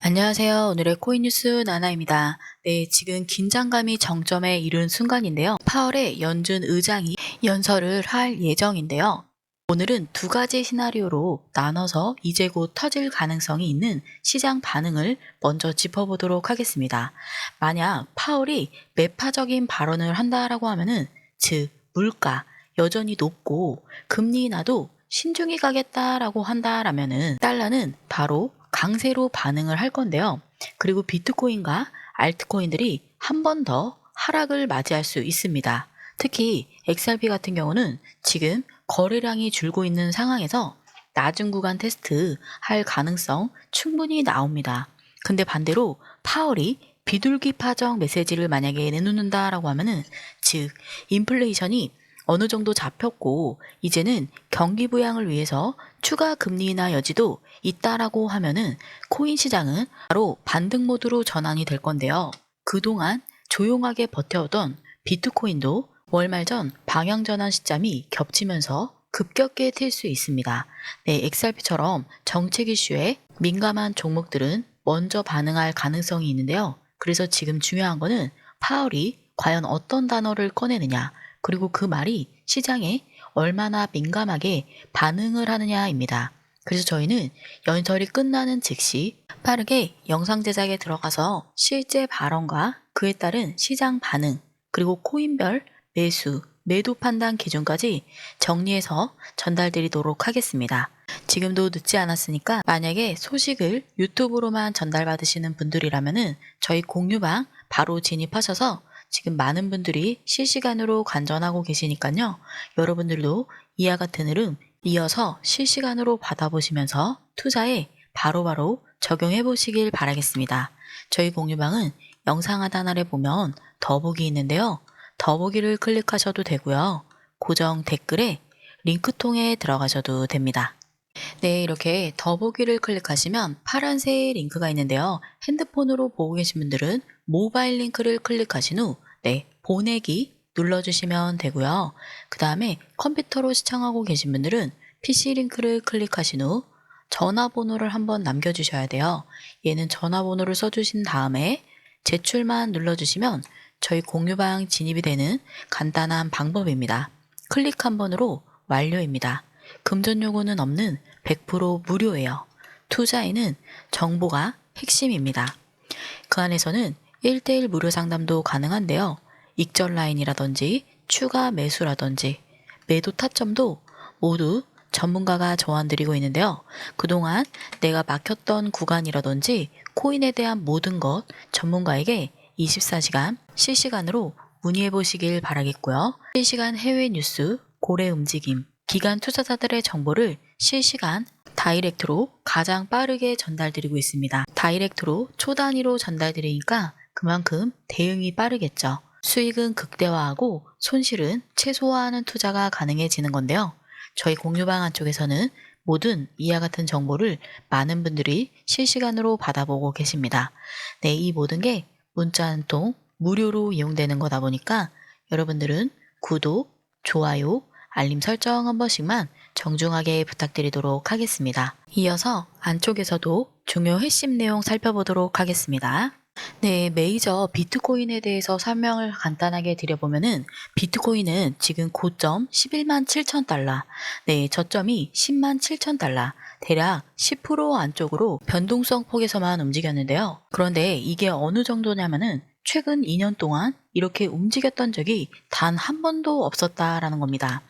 안녕하세요. 오늘의 코인 뉴스 나나입니다. 네, 지금 긴장감이 정점에 이른 순간인데요. 파월의 연준 의장이 연설을 할 예정인데요. 오늘은 두 가지 시나리오로 나눠서 이제 곧 터질 가능성이 있는 시장 반응을 먼저 짚어보도록 하겠습니다. 만약 파월이 매파적인 발언을 한다라고 하면은, 즉 물가 여전히 높고 금리 인하도 신중히 가겠다라고 한다라면은 달러는 바로 강세로 반응을 할 건데요. 그리고 비트코인과 알트코인들이 한 번 더 하락을 맞이할 수 있습니다. 특히 XRP 같은 경우는 지금 거래량이 줄고 있는 상황에서 낮은 구간 테스트 할 가능성 충분히 나옵니다. 근데 반대로 파월이 비둘기 파정 메시지를 만약에 내놓는다라고 하면은, 즉 인플레이션이 어느 정도 잡혔고 이제는 경기 부양을 위해서 추가 금리 인하 여지도 있다라고 하면은 코인 시장은 바로 반등 모드로 전환이 될 건데요. 그동안 조용하게 버텨오던 비트코인도 월말 전 방향 전환 시점이 겹치면서 급격히 튈 수 있습니다. 네, XRP처럼 정책 이슈에 민감한 종목들은 먼저 반응할 가능성이 있는데요. 그래서 지금 중요한 거는 파월이 과연 어떤 단어를 꺼내느냐, 그리고 그 말이 시장에 얼마나 민감하게 반응을 하느냐입니다. 그래서 저희는 연설이 끝나는 즉시 빠르게 영상 제작에 들어가서 실제 발언과 그에 따른 시장 반응, 그리고 코인별 매수, 매도 판단 기준까지 정리해서 전달드리도록 하겠습니다. 지금도 늦지 않았으니까 만약에 소식을 유튜브로만 전달받으시는 분들이라면은 저희 공유방 바로 진입하셔서 지금 많은 분들이 실시간으로 관전하고 계시니까요. 여러분들도 이와 같은 흐름 이어서 실시간으로 받아보시면서 투자에 바로바로 적용해 보시길 바라겠습니다. 저희 공유방은 영상 하단 아래 보면 더보기 있는데요. 더보기를 클릭하셔도 되고요. 고정 댓글에 링크통에 들어가셔도 됩니다. 네, 이렇게 더보기를 클릭하시면 파란색 링크가 있는데요. 핸드폰으로 보고 계신 분들은 모바일 링크를 클릭하신 후 보내기 눌러주시면 되고요. 그 다음에 컴퓨터로 시청하고 계신 분들은 PC 링크를 클릭하신 후 전화번호를 한번 남겨주셔야 돼요. 얘는 전화번호를 써주신 다음에 제출만 눌러주시면 저희 공유방 진입이 되는 간단한 방법입니다. 클릭 한 번으로 완료입니다. 금전 요구는 없는 100% 무료예요. 투자에는 정보가 핵심입니다. 그 안에서는 1대1 무료 상담도 가능한데요. 익절 라인이라든지 추가 매수라든지 매도 타점도 모두 전문가가 조언드리고 있는데요. 그동안 내가 막혔던 구간이라든지 코인에 대한 모든 것 전문가에게 24시간 실시간으로 문의해 보시길 바라겠고요. 실시간 해외 뉴스, 고래 움직임, 기관 투자자들의 정보를 실시간 다이렉트로 가장 빠르게 전달드리고 있습니다. 다이렉트로 초단위로 전달드리니까 그만큼 대응이 빠르겠죠. 수익은 극대화하고 손실은 최소화하는 투자가 가능해지는 건데요. 저희 공유방 안쪽에서는 모든 이와 같은 정보를 많은 분들이 실시간으로 받아보고 계십니다. 네, 이 모든 게 문자 한 통 무료로 이용되는 거다 보니까 여러분들은 구독, 좋아요, 알림 설정 한 번씩만 정중하게 부탁드리도록 하겠습니다. 이어서 안쪽에서도 중요 핵심 내용 살펴보도록 하겠습니다. 네, 메이저 비트코인에 대해서 설명을 간단하게 드려보면은, 비트코인은 지금 고점 11만 7천 달러, 네, 저점이 10만 7천 달러, 대략 10% 안쪽으로 변동성 폭에서만 움직였는데요. 그런데 이게 어느 정도냐면은 최근 2년 동안 이렇게 움직였던 적이 단 한 번도 없었다라는 겁니다.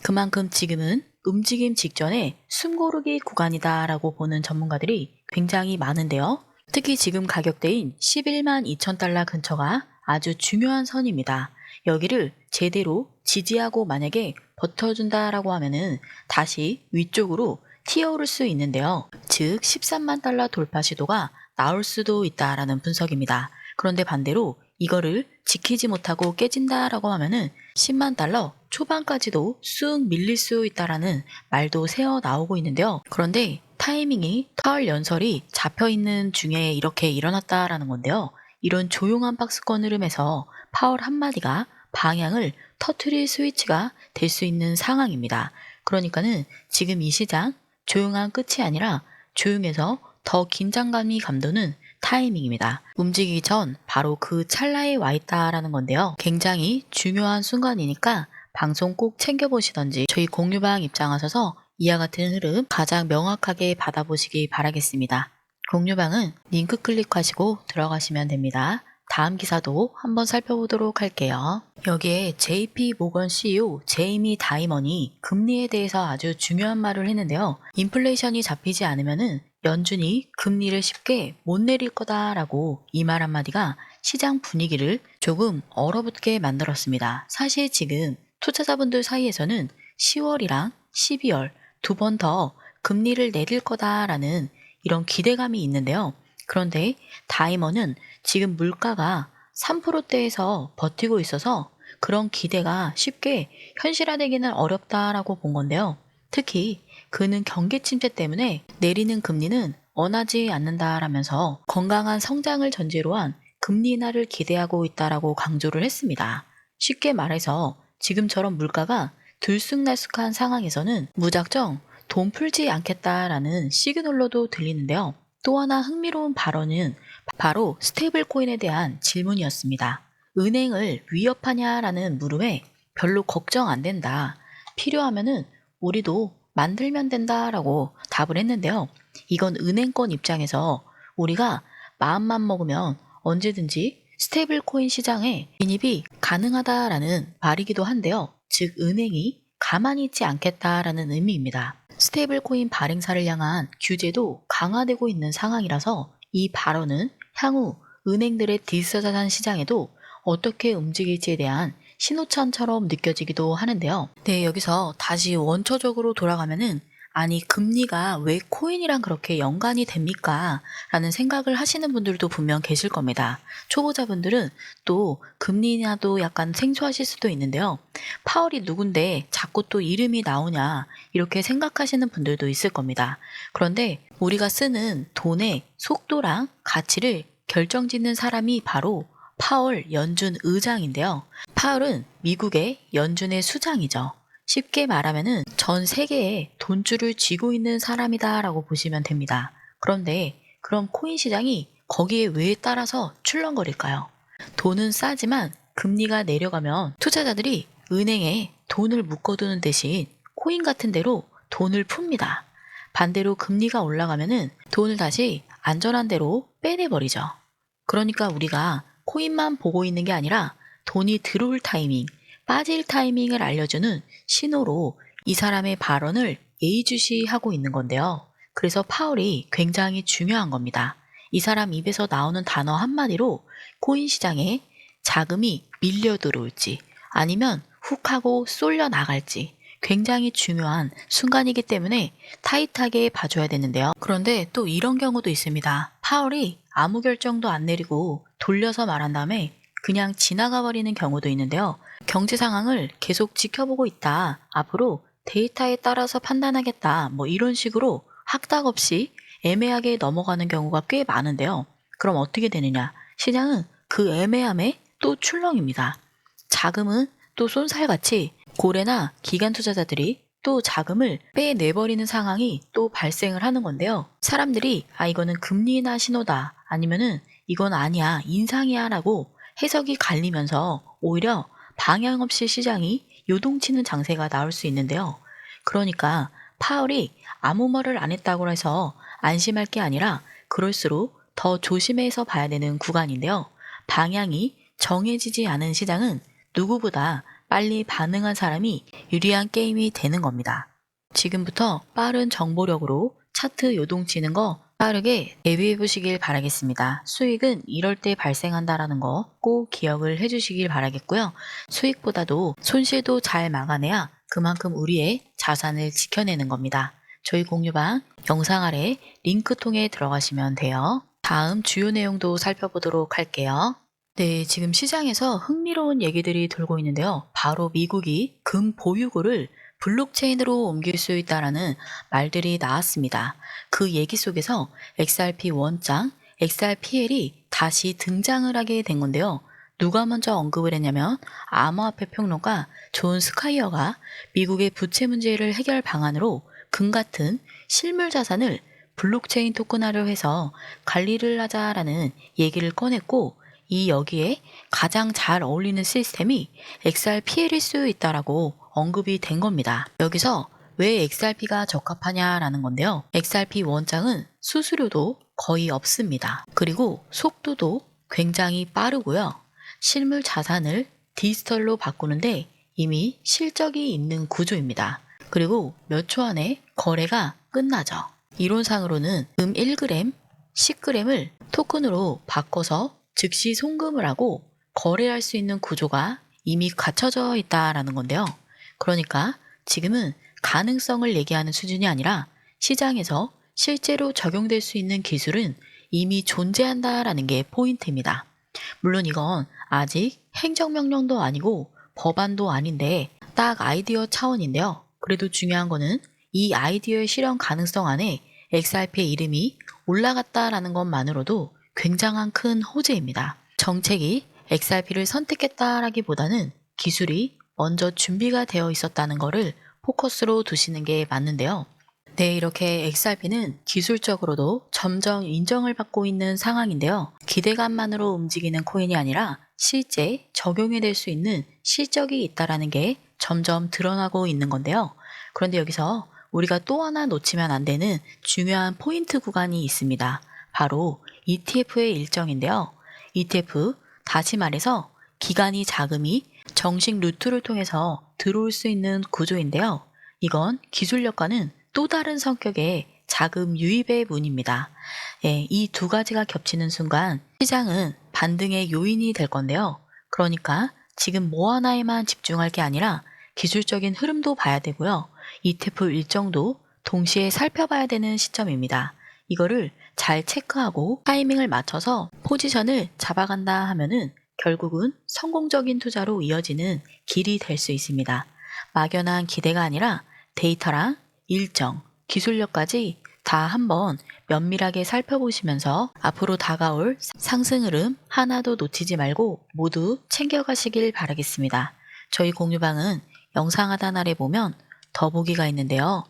그만큼 지금은 움직임 직전에 숨고르기 구간이다라고 보는 전문가들이 굉장히 많은데요. 특히 지금 가격대인 11만 2천 달러 근처가 아주 중요한 선입니다. 여기를 제대로 지지하고 만약에 버텨준다라고 하면은 다시 위쪽으로 튀어오를 수 있는데요. 즉 13만 달러 돌파 시도가 나올 수도 있다라는 분석입니다. 그런데 반대로 이거를 지키지 못하고 깨진다라고 하면은 10만 달러 초반까지도 쑥 밀릴 수 있다라는 말도 새어 나오고 있는데요. 그런데 타이밍이 파월 연설이 잡혀있는 중에 이렇게 일어났다라는 건데요. 이런 조용한 박스권 흐름에서 파월 한마디가 방향을 터트릴 스위치가 될 수 있는 상황입니다. 그러니까는 지금 이 시장 조용한 끝이 아니라 조용해서 더 긴장감이 감도는 타이밍입니다. 움직이기 전 바로 그 찰나에 와 있다라는 건데요. 굉장히 중요한 순간이니까 방송 꼭 챙겨보시던지 저희 공유방 입장하셔서 이와 같은 흐름 가장 명확하게 받아보시기 바라겠습니다. 공유방은 링크 클릭하시고 들어가시면 됩니다. 다음 기사도 한번 살펴보도록 할게요. 여기에 JP 모건 CEO 제이미 다이먼이 금리에 대해서 아주 중요한 말을 했는데요. 인플레이션이 잡히지 않으면은 연준이 금리를 쉽게 못 내릴 거다라고 이 말 한마디가 시장 분위기를 조금 얼어붙게 만들었습니다. 사실 지금 투자자분들 사이에서는 10월이랑 12월 두 번 더 금리를 내릴 거다라는 이런 기대감이 있는데요. 그런데 다이먼은 지금 물가가 3%대에서 버티고 있어서 그런 기대가 쉽게 현실화되기는 어렵다라고 본 건데요. 특히 그는 경기 침체 때문에 내리는 금리는 원하지 않는다라면서 건강한 성장을 전제로 한 금리 인하를 기대하고 있다라고 강조를 했습니다. 쉽게 말해서 지금처럼 물가가 들쑥날쑥한 상황에서는 무작정 돈 풀지 않겠다라는 시그널로도 들리는데요. 또 하나 흥미로운 발언은 바로 스테이블 코인에 대한 질문이었습니다. 은행을 위협하냐라는 물음에 별로 걱정 안 된다. 필요하면은 우리도 만들면 된다라고 답을 했는데요. 이건 은행권 입장에서 우리가 마음만 먹으면 언제든지 스테이블 코인 시장에 진입이 가능하다라는 말이기도 한데요. 즉 은행이 가만히 있지 않겠다라는 의미입니다. 스테이블 코인 발행사를 향한 규제도 강화되고 있는 상황이라서 이 발언은 향후 은행들의 디지털 자산 시장에도 어떻게 움직일지에 대한 신호탄처럼 느껴지기도 하는데요. 네, 여기서 다시 원초적으로 돌아가면은 아니 금리가 왜 코인이랑 그렇게 연관이 됩니까? 라는 생각을 하시는 분들도 분명 계실 겁니다. 초보자분들은 또 금리 인하도 약간 생소하실 수도 있는데요. 파월이 누군데 자꾸 또 이름이 나오냐 이렇게 생각하시는 분들도 있을 겁니다. 그런데 우리가 쓰는 돈의 속도랑 가치를 결정짓는 사람이 바로 파월 연준 의장인데요. 파월은 미국의 연준의 수장이죠. 쉽게 말하면은 전 세계에 돈줄을 쥐고 있는 사람이다라고 보시면 됩니다. 그런데 그럼 코인 시장이 거기에 왜 따라서 출렁거릴까요? 돈은 싸지만 금리가 내려가면 투자자들이 은행에 돈을 묶어두는 대신 코인 같은 데로 돈을 풉니다. 반대로 금리가 올라가면은 돈을 다시 안전한 데로 빼내버리죠. 그러니까 우리가 코인만 보고 있는 게 아니라 돈이 들어올 타이밍, 빠질 타이밍을 알려주는 신호로 이 사람의 발언을 예의주시하고 있는 건데요. 그래서 파월이 굉장히 중요한 겁니다. 이 사람 입에서 나오는 단어 한마디로 코인 시장에 자금이 밀려 들어올지 아니면 훅 하고 쏠려 나갈지 굉장히 중요한 순간이기 때문에 타이트하게 봐줘야 되는데요. 그런데 또 이런 경우도 있습니다. 파월이 아무 결정도 안 내리고 돌려서 말한 다음에 그냥 지나가 버리는 경우도 있는데요. 경제 상황을 계속 지켜보고 있다. 앞으로 데이터에 따라서 판단하겠다. 뭐 이런 식으로 확답 없이 애매하게 넘어가는 경우가 꽤 많은데요. 그럼 어떻게 되느냐? 시장은 그 애매함에 또 출렁입니다. 자금은 또 쏜살같이 고래나 기관 투자자들이 또 자금을 빼내버리는 상황이 또 발생을 하는 건데요. 사람들이 이거는 금리 인하 신호다 아니면은 이건 아니야 인상이야 라고 해석이 갈리면서 오히려 방향 없이 시장이 요동치는 장세가 나올 수 있는데요. 그러니까 파월이 아무 말을 안 했다고 해서 안심할 게 아니라 그럴수록 더 조심해서 봐야 되는 구간인데요. 방향이 정해지지 않은 시장은 누구보다 빨리 반응한 사람이 유리한 게임이 되는 겁니다. 지금부터 빠른 정보력으로 차트 요동치는 거 빠르게 대비해 보시길 바라겠습니다. 수익은 이럴 때 발생한다라는 거 꼭 기억을 해 주시길 바라겠고요. 수익보다도 손실도 잘 막아내야 그만큼 우리의 자산을 지켜내는 겁니다. 저희 공유방 영상 아래 링크 통해 들어가시면 돼요. 다음 주요 내용도 살펴보도록 할게요. 네, 지금 시장에서 흥미로운 얘기들이 돌고 있는데요. 바로 미국이 금 보유고를 블록체인으로 옮길 수 있다라는 말들이 나왔습니다. 그 얘기 속에서 XRP 원장, XRPL이 다시 등장을 하게 된 건데요. 누가 먼저 언급을 했냐면 암호화폐 평론가 존 스카이어가 미국의 부채 문제를 해결 방안으로 금 같은 실물 자산을 블록체인 토큰화를 해서 관리를 하자라는 얘기를 꺼냈고, 이 여기에 가장 잘 어울리는 시스템이 XRP일 수 있다라고 언급이 된 겁니다. 여기서 왜 XRP가 적합하냐라는 건데요. XRP 원장은 수수료도 거의 없습니다. 그리고 속도도 굉장히 빠르고요. 실물 자산을 디지털로 바꾸는데 이미 실적이 있는 구조입니다. 그리고 몇 초 안에 거래가 끝나죠. 이론상으로는 금 1g, 10g을 토큰으로 바꿔서 즉시 송금을 하고 거래할 수 있는 구조가 이미 갖춰져 있다라는 건데요. 그러니까 지금은 가능성을 얘기하는 수준이 아니라 시장에서 실제로 적용될 수 있는 기술은 이미 존재한다라는 게 포인트입니다. 물론 이건 아직 행정명령도 아니고 법안도 아닌데 딱 아이디어 차원인데요. 그래도 중요한 거는 이 아이디어의 실현 가능성 안에 XRP의 이름이 올라갔다라는 것만으로도 굉장한 큰 호재입니다. 정책이 XRP를 선택했다라기보다는 기술이 먼저 준비가 되어 있었다는 것을 포커스로 두시는 게 맞는데요. 네, 이렇게 XRP는 기술적으로도 점점 인정을 받고 있는 상황인데요. 기대감만으로 움직이는 코인이 아니라 실제 적용이 될 수 있는 실적이 있다라는 게 점점 드러나고 있는 건데요. 그런데 여기서 우리가 또 하나 놓치면 안 되는 중요한 포인트 구간이 있습니다. 바로 ETF의 일정인데요. ETF, 다시 말해서 기간이 자금이 정식 루트를 통해서 들어올 수 있는 구조인데요. 이건 기술력과는 또 다른 성격의 자금 유입의 문입니다. 예, 이 두 가지가 겹치는 순간 시장은 반등의 요인이 될 건데요. 그러니까 지금 뭐 하나에만 집중할 게 아니라 기술적인 흐름도 봐야 되고요. ETF 일정도 동시에 살펴봐야 되는 시점입니다. 이거를 잘 체크하고 타이밍을 맞춰서 포지션을 잡아간다 하면은 결국은 성공적인 투자로 이어지는 길이 될 수 있습니다. 막연한 기대가 아니라 데이터랑 일정, 기술력까지 다 한번 면밀하게 살펴보시면서 앞으로 다가올 상승 흐름 하나도 놓치지 말고 모두 챙겨가시길 바라겠습니다. 저희 공유방은 영상 하단 아래 보면 더보기가 있는데요.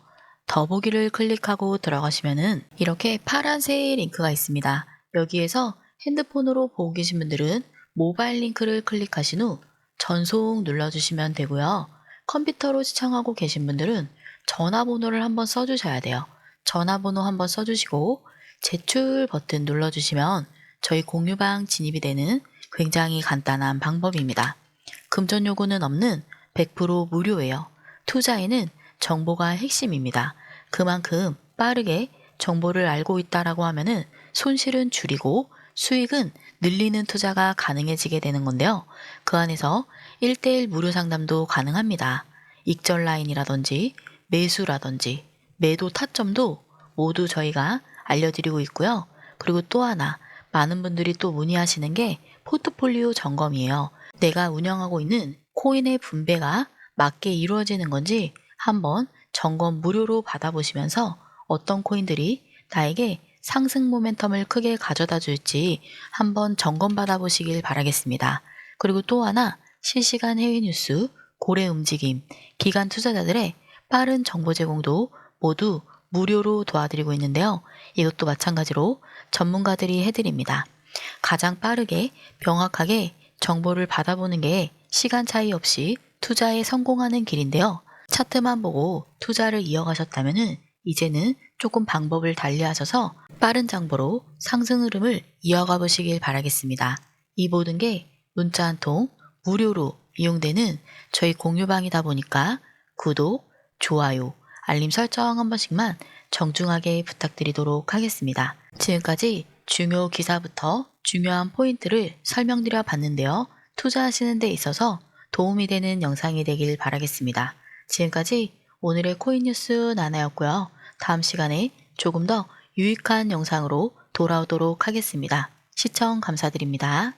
더보기를 클릭하고 들어가시면은 이렇게 파란색 링크가 있습니다. 여기에서 핸드폰으로 보고 계신 분들은 모바일 링크를 클릭하신 후 전송 눌러주시면 되고요. 컴퓨터로 시청하고 계신 분들은 전화번호를 한번 써주셔야 돼요. 전화번호 한번 써주시고 제출 버튼 눌러주시면 저희 공유방 진입이 되는 굉장히 간단한 방법입니다. 금전 요구는 없는 100% 무료예요. 투자에는 정보가 핵심입니다. 그만큼 빠르게 정보를 알고 있다라고 하면은 손실은 줄이고 수익은 늘리는 투자가 가능해지게 되는 건데요. 그 안에서 1:1 무료 상담도 가능합니다. 익절 라인이라든지 매수라든지 매도 타점도 모두 저희가 알려드리고 있고요. 그리고 또 하나 많은 분들이 또 문의하시는 게 포트폴리오 점검이에요. 내가 운영하고 있는 코인의 분배가 맞게 이루어지는 건지 한번 점검 무료로 받아보시면서 어떤 코인들이 나에게 상승 모멘텀을 크게 가져다 줄지 한번 점검 받아보시길 바라겠습니다. 그리고 또 하나 실시간 해외 뉴스, 고래 움직임, 기관 투자자들의 빠른 정보 제공도 모두 무료로 도와드리고 있는데요. 이것도 마찬가지로 전문가들이 해드립니다. 가장 빠르게 명확하게 정보를 받아보는 게 시간 차이 없이 투자에 성공하는 길인데요. 차트만 보고 투자를 이어가셨다면 이제는 조금 방법을 달리하셔서 빠른 정보로 상승 흐름을 이어가 보시길 바라겠습니다. 이 모든 게 문자 한 통 무료로 이용되는 저희 공유방이다 보니까 구독, 좋아요, 알림 설정 한 번씩만 정중하게 부탁드리도록 하겠습니다. 지금까지 중요 기사부터 중요한 포인트를 설명드려 봤는데요. 투자하시는 데 있어서 도움이 되는 영상이 되길 바라겠습니다. 지금까지 오늘의 코인 뉴스 나나였고요. 다음 시간에 조금 더 유익한 영상으로 돌아오도록 하겠습니다. 시청 감사드립니다.